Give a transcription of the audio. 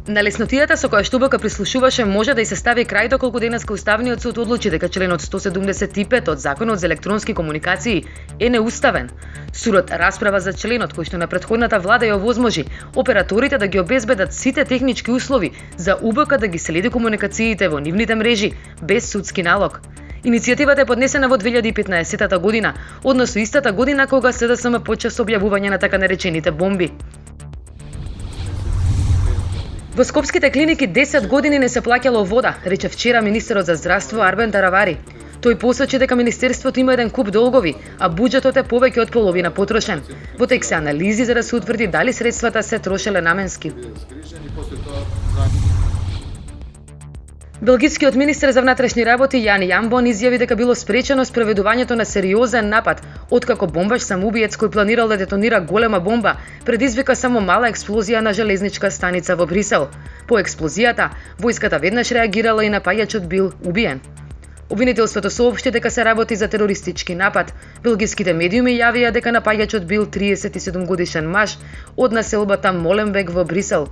На леснотијата со која што УБК прислушуваше може да и се стави крај доколку денеска Уставниот суд одлучи дека членот 175 од Законот за електронски комуникации е неуставен. Судот расправа за членот кој што на претходната влада ја овозможи операторите да ги обезбедат сите технички услови за УБК да ги следи комуникациите во нивните мрежи без судски налог. Иницијативата е поднесена во 2015 година, односно истата година кога СДСМ почна со објавување на така наречените бомби. Во скопските клиники 10 години не се плаќало вода, рече вчера министерот за здравство Арбен Таравари. Тој посочи дека министерството има еден куп долгови, а буџетот е повеќе од половина потрошен. Во тек се анализи за да се утврди дали средствата се трошеле наменски. Белгискиот министер за внатрешни работи Јан Јамбон изјави дека било спречено спроведувањето на сериозен напад, откако бомбаш самоубиец кој планирал да детонира голема бомба предизвика само мала експлозија на железничка станица во Брисел. По експлозијата, војската веднаш реагирала и напаѓачот бил убиен. Обвинителството соопшти дека се работи за терористички напад. Белгиските медиуми јавија дека напаѓачот бил 37 годишен маж од населбата Моленбек во Брисел.